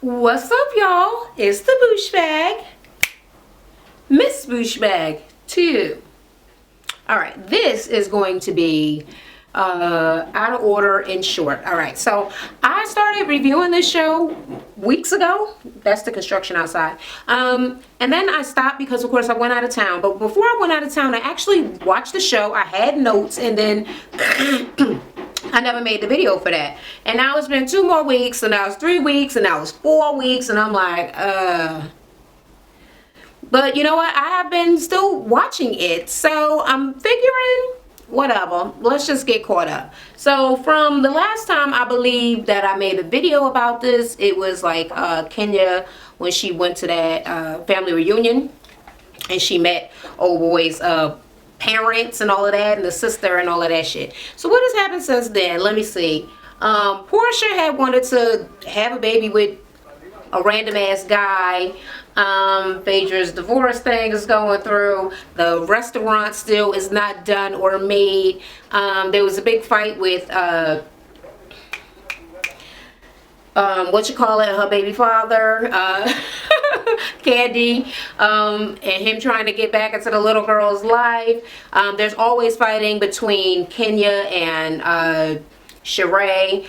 What's up, y'all? It's the Boosh Bag, Miss Boosh Bag 2. Alright, this is going to be out of order in short. Alright, so I started reviewing this show weeks ago. That's the construction outside. And then I stopped because, of course, I went out of town. But before I went out of town, I actually watched the show. I had notes, and then I never made the video for that. And now it's been 2 more weeks, and now it's 3 weeks, and now it's 4 weeks, and I'm like, But you know what? I have been still watching it, so I'm figuring, whatever, let's just get caught up. So from the last time I believe that I made a video about this, it was like Kenya, when she went to that family reunion, and she met old boy's parents and all of that, and the sister and all of that shit. So what has happened since then? Let me see. Portia had wanted to have a baby with a random ass guy. Phaedra's divorce thing is going through. The restaurant still is not done or made. There was a big fight with her baby father, Candy, and him trying to get back into the little girl's life. There's always fighting between Kenya and Sheree.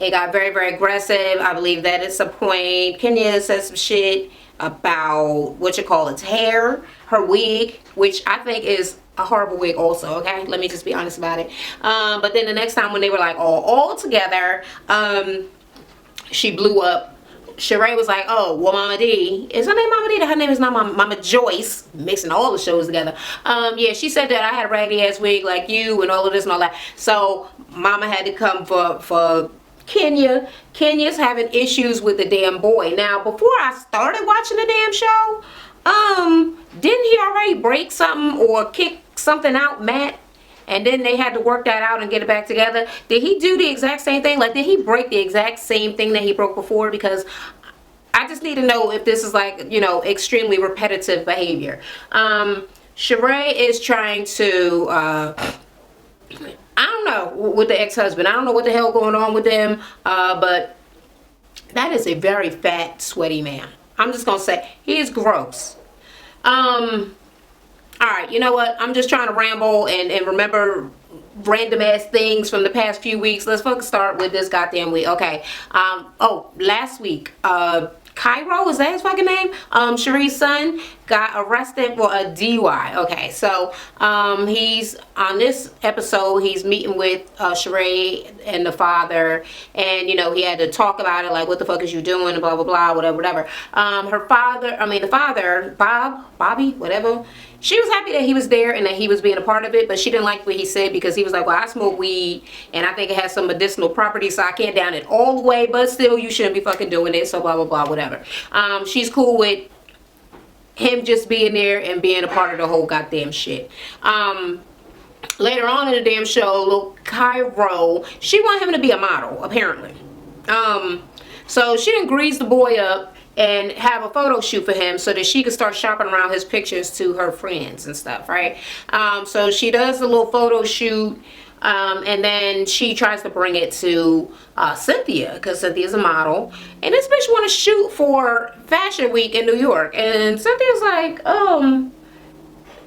It got very, very aggressive. I believe that at some point Kenya said some shit about hair, her wig, which I think is a horrible wig also, okay? Let me just be honest about it. But then the next time when they were like all together, she blew up. Sheree was like, oh, well, Mama D. Is her name Mama D? Her name is not Mama Joyce. Mixing all the shows together. Yeah, she said that I had a raggedy ass wig like you and all of this and all that. So Mama had to come for Kenya. Kenya's having issues with the damn boy. Now, before I started watching the damn show, didn't he already break something or kick something out, Matt? And then they had to work that out and get it back together. Did he do the exact same thing? Like, did he break the exact same thing that he broke before? Because I just need to know if this is like, you know, extremely repetitive behavior. Sheree is trying to, I don't know, with the ex-husband. I don't know what the hell going on with them. But that is a very fat, sweaty man. I'm just going to say, he is gross. Alright, you know what? I'm just trying to ramble and remember random ass things from the past few weeks. Let's fucking start with this goddamn week. Okay. Last week, Cairo, is that his fucking name? Sheree's son got arrested for a DUI. Okay, so he's on this episode, he's meeting with Sheree and the father, and you know, he had to talk about it, like, what the fuck is you doing, blah blah blah, whatever. The father, Bobby, whatever, she was happy that he was there and that he was being a part of it, but she didn't like what he said because he was like, well, I smoke weed and I think it has some medicinal properties, so I can't down it all the way, but still, you shouldn't be fucking doing it, so blah blah blah, whatever. She's cool with him just being there and being a part of the whole goddamn shit. Later on in the damn show, little Cairo, she wanted him to be a model, apparently. So she didn't grease the boy up and have a photo shoot for him so that she could start shopping around his pictures to her friends and stuff, right? So she does a little photo shoot, and then she tries to bring it to Cynthia, because Cynthia's a model, and this bitch want to shoot for Fashion Week in New York, and Cynthia's like,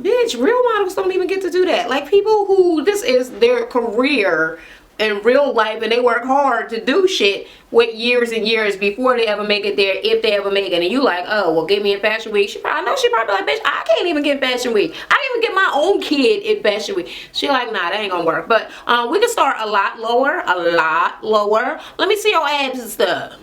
bitch, real models don't even get to do that. Like, people who this is their career in real life and they work hard to do shit with years and years before they ever make it there, if they ever make it, and you like, oh, well, get me in Fashion Week. She probably like, bitch, I can't even get Fashion Week. I can't even get my own kid in Fashion Week. She like, nah, that ain't gonna work. But we can start a lot lower. Let me see your abs and stuff.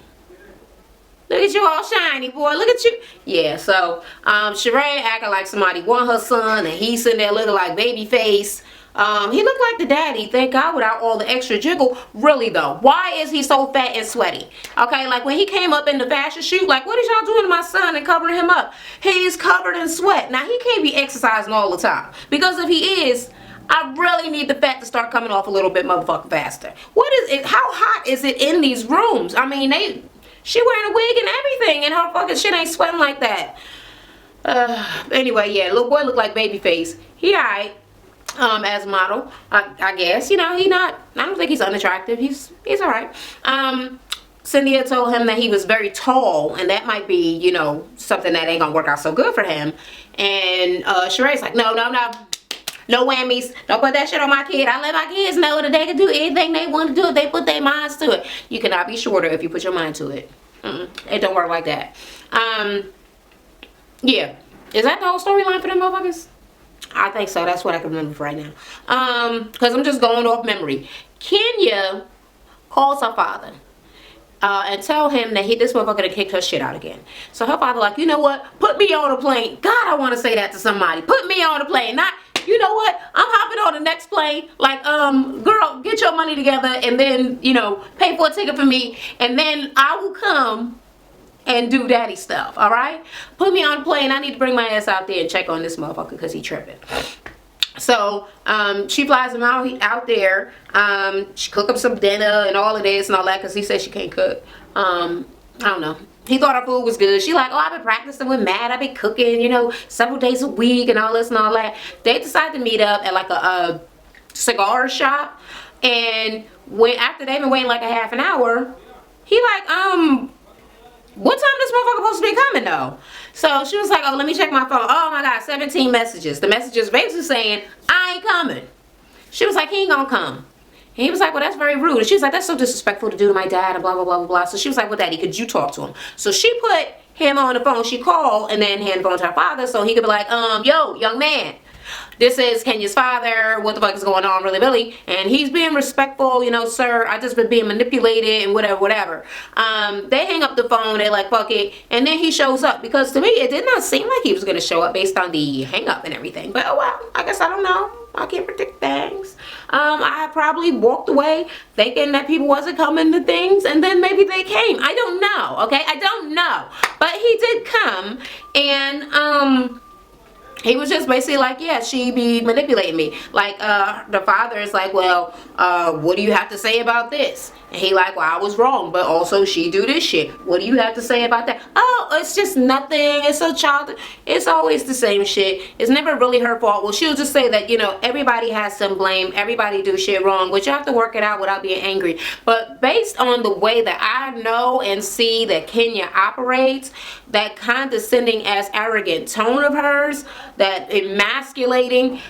Look at you all shiny, boy. Look at you. Yeah, so Sheree acting like somebody want her son, and he's sitting there looking like baby face. He looked like the daddy, thank God, without all the extra jiggle. Really though, why is he so fat and sweaty? Okay, like when he came up in the fashion shoot, like, what is y'all doing to my son and covering him up? He's covered in sweat. Now, he can't be exercising all the time, because if he is, I really need the fat to start coming off a little bit motherfucking faster. What is it? How hot is it in these rooms? I mean, she wearing a wig and everything, and her fucking shit ain't sweating like that. Anyway, yeah, little boy look like Babyface. He alright. As a model, I guess, you know, I don't think he's unattractive. He's alright. Cynthia told him that he was very tall, and that might be, you know, something that ain't gonna work out so good for him. And Sheree's like, no, no, no. No whammies. Don't put that shit on my kid. I let my kids know that they can do anything they want to do if they put their minds to it. You cannot be shorter if you put your mind to it. It don't work like that. Yeah. Is that the whole storyline for them motherfuckers? I think so. That's what I can remember for right now. Because I'm just going off memory. Kenya calls her father. And tell him that this motherfucker done kicked her shit out again. So her father like, you know what? Put me on a plane. God, I want to say that to somebody. Put me on a plane. Not, you know what? I'm hopping on the next plane. Like, girl, get your money together and then, you know, pay for a ticket for me. And then I will come and do daddy stuff. All right? Put me on a plane. I need to bring my ass out there and check on this motherfucker because he tripping. So she flies him out there. She cook up some dinner and all of this and all that because he said she can't cook. I don't know. He thought her food was good. She like, oh, I've been practicing with Matt. I've been cooking, you know, several days a week and all this and all that. They decided to meet up at like a cigar shop. And after they've been waiting like a half an hour, he like, what time this motherfucker supposed to be coming though? So she was like, oh, let me check my phone. Oh my God, 17 messages. The messages basically saying, I ain't coming. She was like, he ain't gonna come. And he was like, well, that's very rude. And she was like, that's so disrespectful to do to my dad and blah, blah, blah, blah, blah. So she was like, well, daddy, could you talk to him? So she put him on the phone. She called and then handed the phone to her father so he could be like, yo, young man. This is Kenya's father. What the fuck is going on, really, Billy? And he's being respectful, you know, sir. I just been being manipulated and whatever, whatever. They hang up the phone. They like, fuck it. And then he shows up because to me, it did not seem like he was going to show up based on the hang up and everything. But, oh, well, I guess I don't know. I can't predict things. I probably walked away thinking that people wasn't coming to things and then maybe they came. I don't know, okay? I don't know. But he did come and, he was just basically like, yeah, she be manipulating me. Like, the father is like, well, what do you have to say about this? And he like, well, I was wrong, but also she do this shit. What do you have to say about that? Oh, it's just nothing. It's so childish. It's always the same shit. It's never really her fault. Well, she'll just say that, you know, everybody has some blame. Everybody do shit wrong, but you have to work it out without being angry. But based on the way that I know and see that Kenya operates, that condescending as arrogant tone of hers, that emasculating,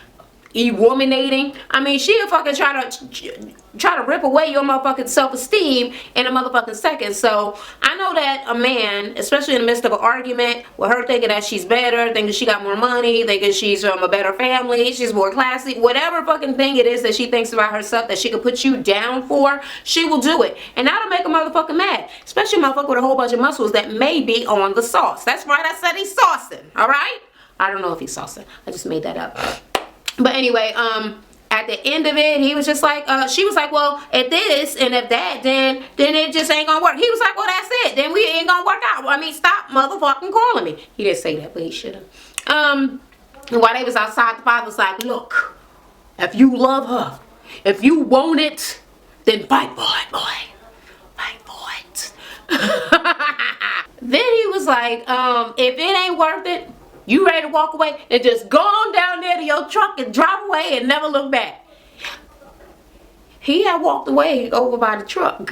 ewominating. I mean, she'll fucking try to rip away your motherfucking self-esteem in a motherfucking second. So I know that a man, especially in the midst of an argument with her thinking that she's better, thinking she got more money, thinking she's from a better family, she's more classy, whatever fucking thing it is that she thinks about herself that she could put you down for, she will do it. And that'll make a motherfucker mad, especially a motherfucker with a whole bunch of muscles that may be on the sauce. That's right, I said he's saucing, all right? I don't know if he's saucing. I just made that up. But anyway, at the end of it, he was just like, she was like, well, if this and if that, then it just ain't gonna work. He was like, well, that's it. Then we ain't gonna work out. I mean, stop motherfucking calling me. He didn't say that, but he should have. And while they was outside, the father was like, look, if you love her, if you want it, then fight for it, boy. Fight for it. Then he was like, if it ain't worth it, you ready to walk away? And just go on down there to your truck and drive away and never look back. He had walked away over by the truck. What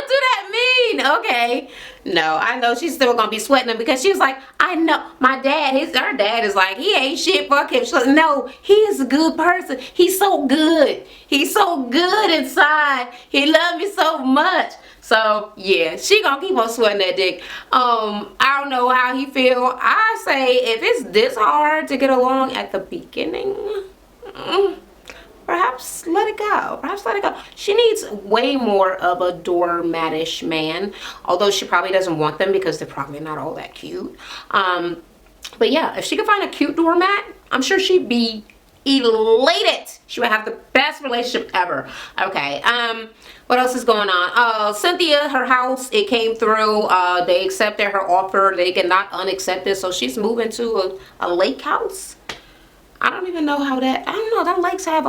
do that mean? Okay. No, I know she's still gonna be sweating him because she was like, I know my dad, her dad is like, he ain't shit, fuck him. She's like, no, he is a good person. He's so good. He's so good inside. He loves me so much. So yeah, she gonna keep on sweating that dick. I don't know how he feel. I say if it's this hard to get along at the beginning, perhaps let it go. Perhaps let it go. She needs way more of a doormatish man, although she probably doesn't want them because they're probably not all that cute. But yeah, if she could find a cute doormat, I'm sure she'd be elated. She would have the best relationship ever. Okay, what else is going on? Cynthia, her house, it came through. They accepted her offer. They cannot unaccept it, so she's moving to a lake house. I don't even know how that, I don't know, them lakes have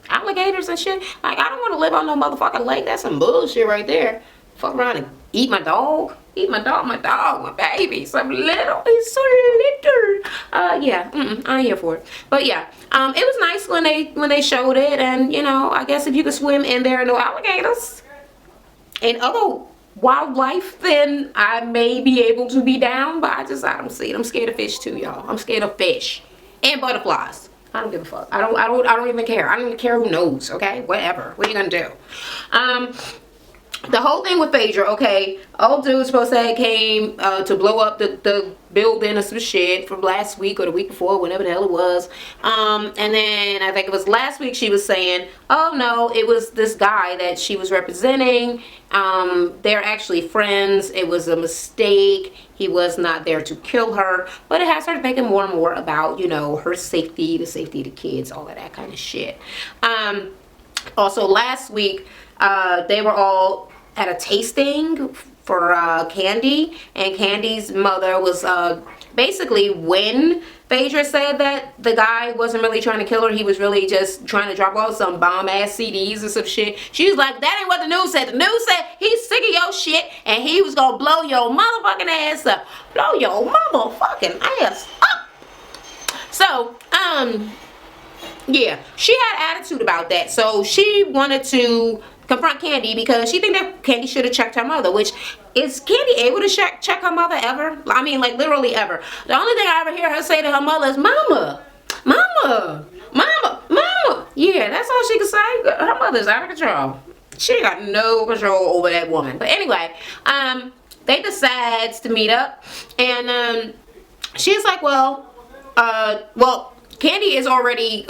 alligators and shit. Like, I don't want to live on no motherfucking lake. That's some bullshit right there. Fuck around and eat my dog. Eat my dog, my baby. So little. He's so little. Yeah, I ain't here for it. But yeah, it was nice when they showed it, and you know, I guess if you could swim in there, no alligators and other wildlife, then I may be able to be down. But I don't see it. I'm scared of fish too, y'all. I'm scared of fish and butterflies. I don't give a fuck. I don't even care. I don't even care who knows. Okay, whatever. What are you gonna do? The whole thing with Phaedra, okay, old dude supposed to have came to blow up the building or some shit from last week or the week before, whenever the hell it was. And then I think it was last week she was saying, oh no, it was this guy that she was representing. They're actually friends. It was a mistake. He was not there to kill her. But it has her thinking more and more about, you know, her safety, the safety of the kids, all of that kind of shit. Also last week, they were all at a tasting for Candy, and Candy's mother was basically, when Phaedra said that the guy wasn't really trying to kill her, he was really just trying to drop off some bomb ass CDs and some shit. She was like, that ain't what the news said. The news said he's sick of your shit and he was gonna blow your motherfucking ass up. Blow your motherfucking ass up. So, yeah, she had attitude about that. So she wanted to confront Candy because she think that Candy should have checked her mother, which, is Candy able to check her mother ever? I mean, like, literally ever. The only thing I ever hear her say to her mother is, mama, mama, mama, mama. Yeah, that's all she can say. Her mother's out of control. She ain't got no control over that woman. But anyway, they decides to meet up, and she's like, well, Candy is already,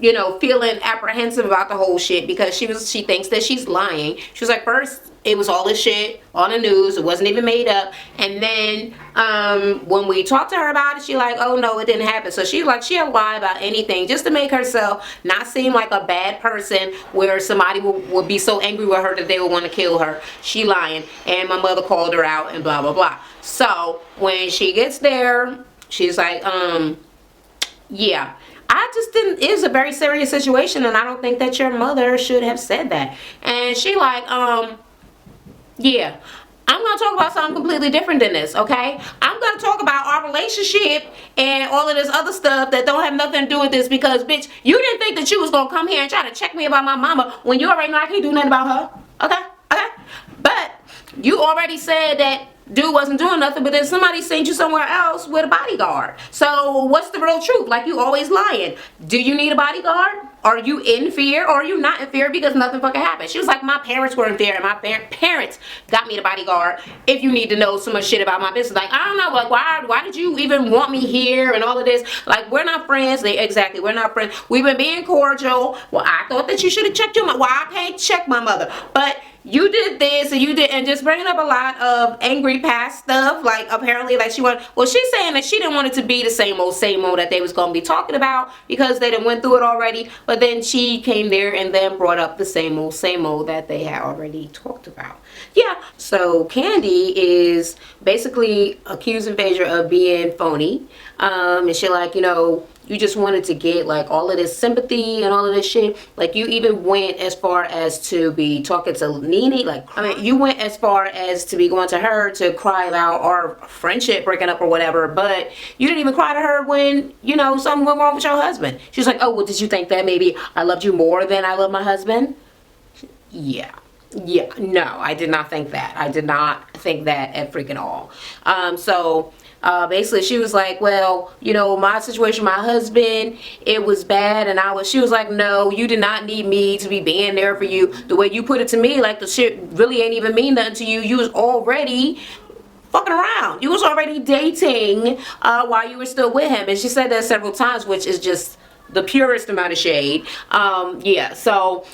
you know, feeling apprehensive about the whole shit because she thinks that she's lying. She was like, first, it was all this shit on the news. It wasn't even made up. And then, when we talked to her about it, she like, oh no, it didn't happen. So she's like, she'll lie about anything just to make herself not seem like a bad person where somebody would be so angry with her that they would want to kill her. She lying. And my mother called her out and blah, blah, blah. So when she gets there, she's like, yeah, I just didn't, it was a very serious situation and I don't think that your mother should have said that. And she like, yeah, I'm going to talk about something completely different than this, okay? I'm going to talk about our relationship and all of this other stuff that don't have nothing to do with this because, bitch, you didn't think that you was going to come here and try to check me about my mama when you already know I can't do nothing about her, okay? Okay? But you already said that dude wasn't doing nothing, but then somebody sent you somewhere else with a bodyguard. So what's the real truth? Like, you always lying. Do you need a bodyguard? Are you in fear or are you not in fear because nothing fucking happened? She was like, my parents were in fear and my parents got me the bodyguard. If you need to know so much shit about my business, like, I don't know, like, why did you even want me here and all of this? Like, we're not friends. Exactly, we're not friends. We've been being cordial. Well, I thought that you should have checked your mother. Well, I can't check my mother, but you did this and you did, and just bringing up a lot of angry past stuff. Like, apparently, like, she wanted, well, she's saying that she didn't want it to be the same old that they was going to be talking about because they done went through it already. But then she came there and then brought up the same old that they had already talked about. Yeah, so Candy is basically accusing Phaedra of being phony. And she like, you know, you just wanted to get like all of this sympathy and all of this shit. Like, you even went as far as to be talking to Nene. Like, I mean, you went as far as to be going to her to cry about our friendship breaking up or whatever. But you didn't even cry to her when, you know, something went wrong with your husband. She was like, oh, well, did you think that maybe I loved you more than I love my husband? Yeah, no, I did not think that. I did not think that at freaking all. Basically she was like, well, you know, my situation, my husband, it was bad, and she was like, no, you did not need me to be being there for you. The way you put it to me, like, the shit really ain't even mean nothing to you. You was already fucking around. You was already dating while you were still with him. And she said that several times, which is just the purest amount of shade. Yeah, so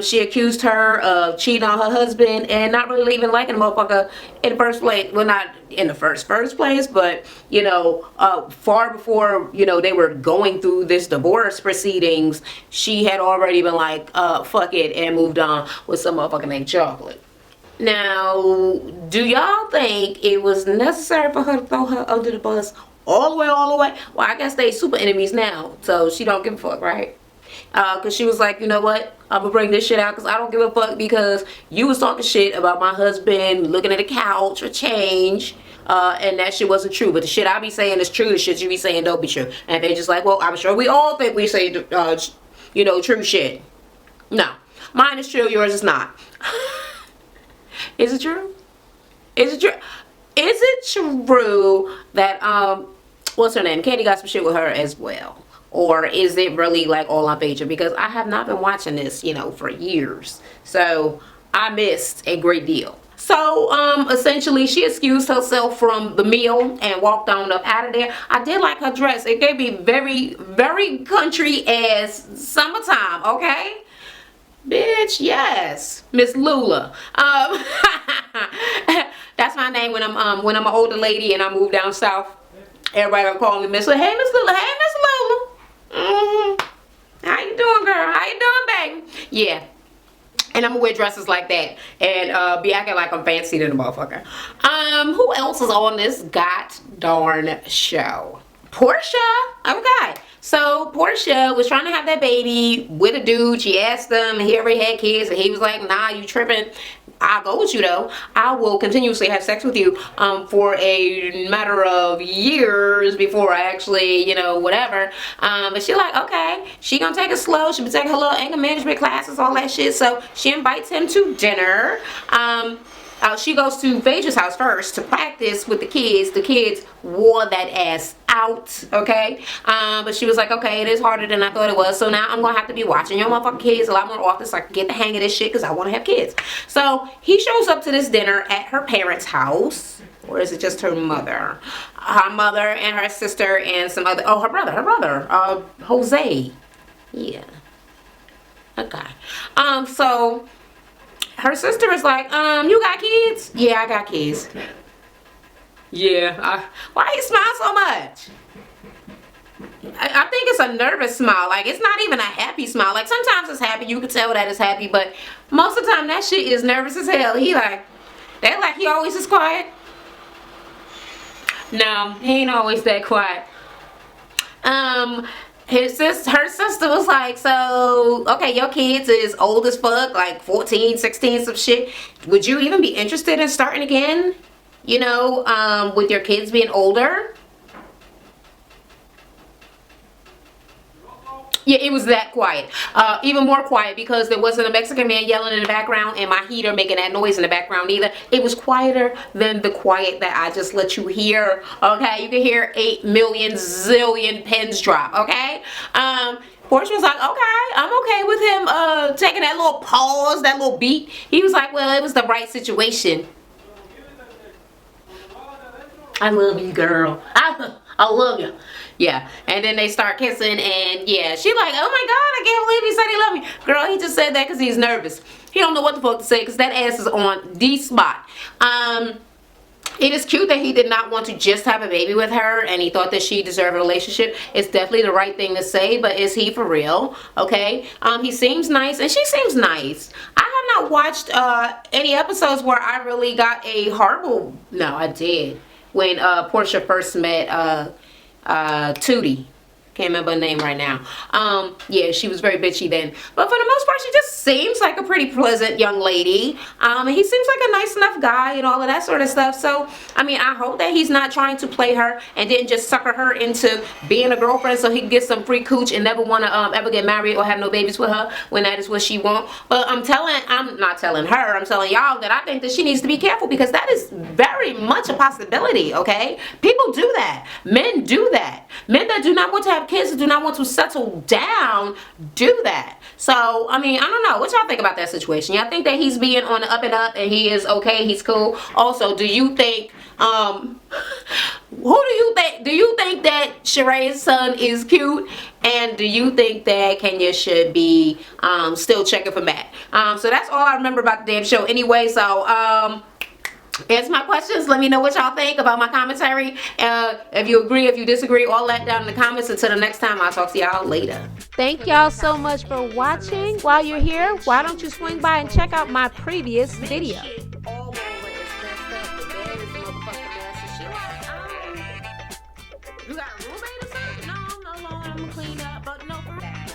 she accused her of cheating on her husband and not really even liking the motherfucker in the first place. Well, not in the first place, but, you know, far before, you know, they were going through this divorce proceedings, she had already been like, fuck it, and moved on with some motherfucker named Chocolate. Now, do y'all think it was necessary for her to throw her under the bus all the way? Well, I guess they super enemies now, so she don't give a fuck, right? Because she was like, you know what? I'm gonna bring this shit out because I don't give a fuck because you was talking shit about my husband looking at the couch or change. And that shit wasn't true. But the shit I be saying is true. The shit you be saying don't be true. And they just like, well, I'm sure we all think we say, true shit. No. Mine is true. Yours is not. Is it true? Is it true? Is it true that, what's her name? Katie got some shit with her as well? Or is it really like all on Phaedra? Because I have not been watching this, for years. So I missed a great deal. So essentially she excused herself from the meal and walked on up out of there. I did like her dress. It gave me very, very country as summertime, okay? Bitch, yes. Miss Lula. That's my name when I'm an older lady and I move down south. Everybody gonna call me Miss Lula. Hey, Miss Lula. Hey, Miss Lula. How you doing, girl? How you doing, baby? Yeah. And I'm gonna wear dresses like that and be acting like I'm fancy than a motherfucker. Who else is on this god darn show? Portia. Okay. So Portia was trying to have that baby with a dude. She asked him, he already had kids, and he was like, nah, you tripping. I'll go with you though. I will continuously have sex with you for a matter of years before I actually, whatever. But she like, okay, she gonna take it slow. She be taking her little anger management classes, all that shit. So she invites him to dinner. She goes to Phaedra's house first to practice with the kids. The kids wore that ass out, okay? But she was like, okay, it is harder than I thought it was. So now I'm going to have to be watching your motherfucking kids a lot more often so I can get the hang of this shit because I want to have kids. So he shows up to this dinner at her parents' house. Or is it just her mother? Her mother and her sister and some other... Oh, her brother. Jose. Yeah. Okay. So... her sister is like, you got kids? Yeah, I got kids. Yeah, why you smile so much? I think it's a nervous smile. Like, it's not even a happy smile. Like, sometimes it's happy. You can tell that it's happy. But most of the time, that shit is nervous as hell. He always is quiet. No, he ain't always that quiet. Her sister was like, so, okay, your kids is old as fuck, like 14, 16, some shit. Would you even be interested in starting again? With your kids being older? Yeah, it was that quiet. Even more quiet because there wasn't a Mexican man yelling in the background and my heater making that noise in the background either. It was quieter than the quiet that I just let you hear. Okay, you can hear 8 million zillion pins drop. Okay. Portia was like, okay, I'm okay with him taking that little pause, that little beat. He was like, well, it was the right situation. I love you, girl. I love you. Yeah, and then they start kissing, and yeah, she like, oh my god, I can't believe he said he loved me. Girl, he just said that because he's nervous. He don't know what the fuck to say because that ass is on the spot. It is cute that he did not want to just have a baby with her and he thought that she deserved a relationship. It's definitely the right thing to say, but is he for real? Okay. He seems nice and she seems nice. I have not watched any episodes where I really got a horrible... No, I did. When Portia first met Tootie. Can't remember her name right now. Yeah, she was very bitchy then. But for the most part, she just seems like a pretty pleasant young lady. And he seems like a nice enough guy and all of that sort of stuff. So, I mean, I hope that he's not trying to play her and didn't just sucker her into being a girlfriend so he can get some free cooch and never want to ever get married or have no babies with her when that is what she wants. But I'm not telling her, I'm telling y'all that I think that she needs to be careful because that is very much a possibility, okay? People do that. Men do that. Men that do not want to have kids, that do not want to settle down, do that. So, I mean, I don't know. What y'all think about that situation? Y'all think that he's being on the up and up and he is okay, he's cool? Also, do you think, do you think that Sheree's son is cute? And do you think that Kenya should be still checking for Matt? So that's all I remember about the damn show anyway. So, answer my questions. Let me know what y'all think about my commentary. If you agree, if you disagree, all that down in the comments. Until the next time, I'll talk to y'all later. Thank y'all so much for watching. While you're here, why don't you swing by and check out my previous video. All over is messed up. The bed is a motherfucking mess. And she like, you got a roommate or something? No, Lord, I'm gonna clean up. But no, for that.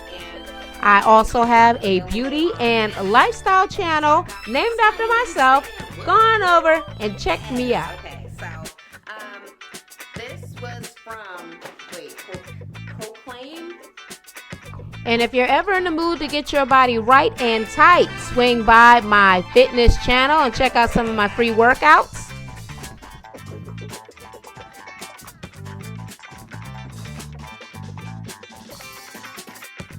And I also have a beauty and lifestyle channel named after myself. Go on over and check me out. Okay, so this was from Proclaim. And if you're ever in the mood to get your body right and tight, swing by my fitness channel and check out some of my free workouts.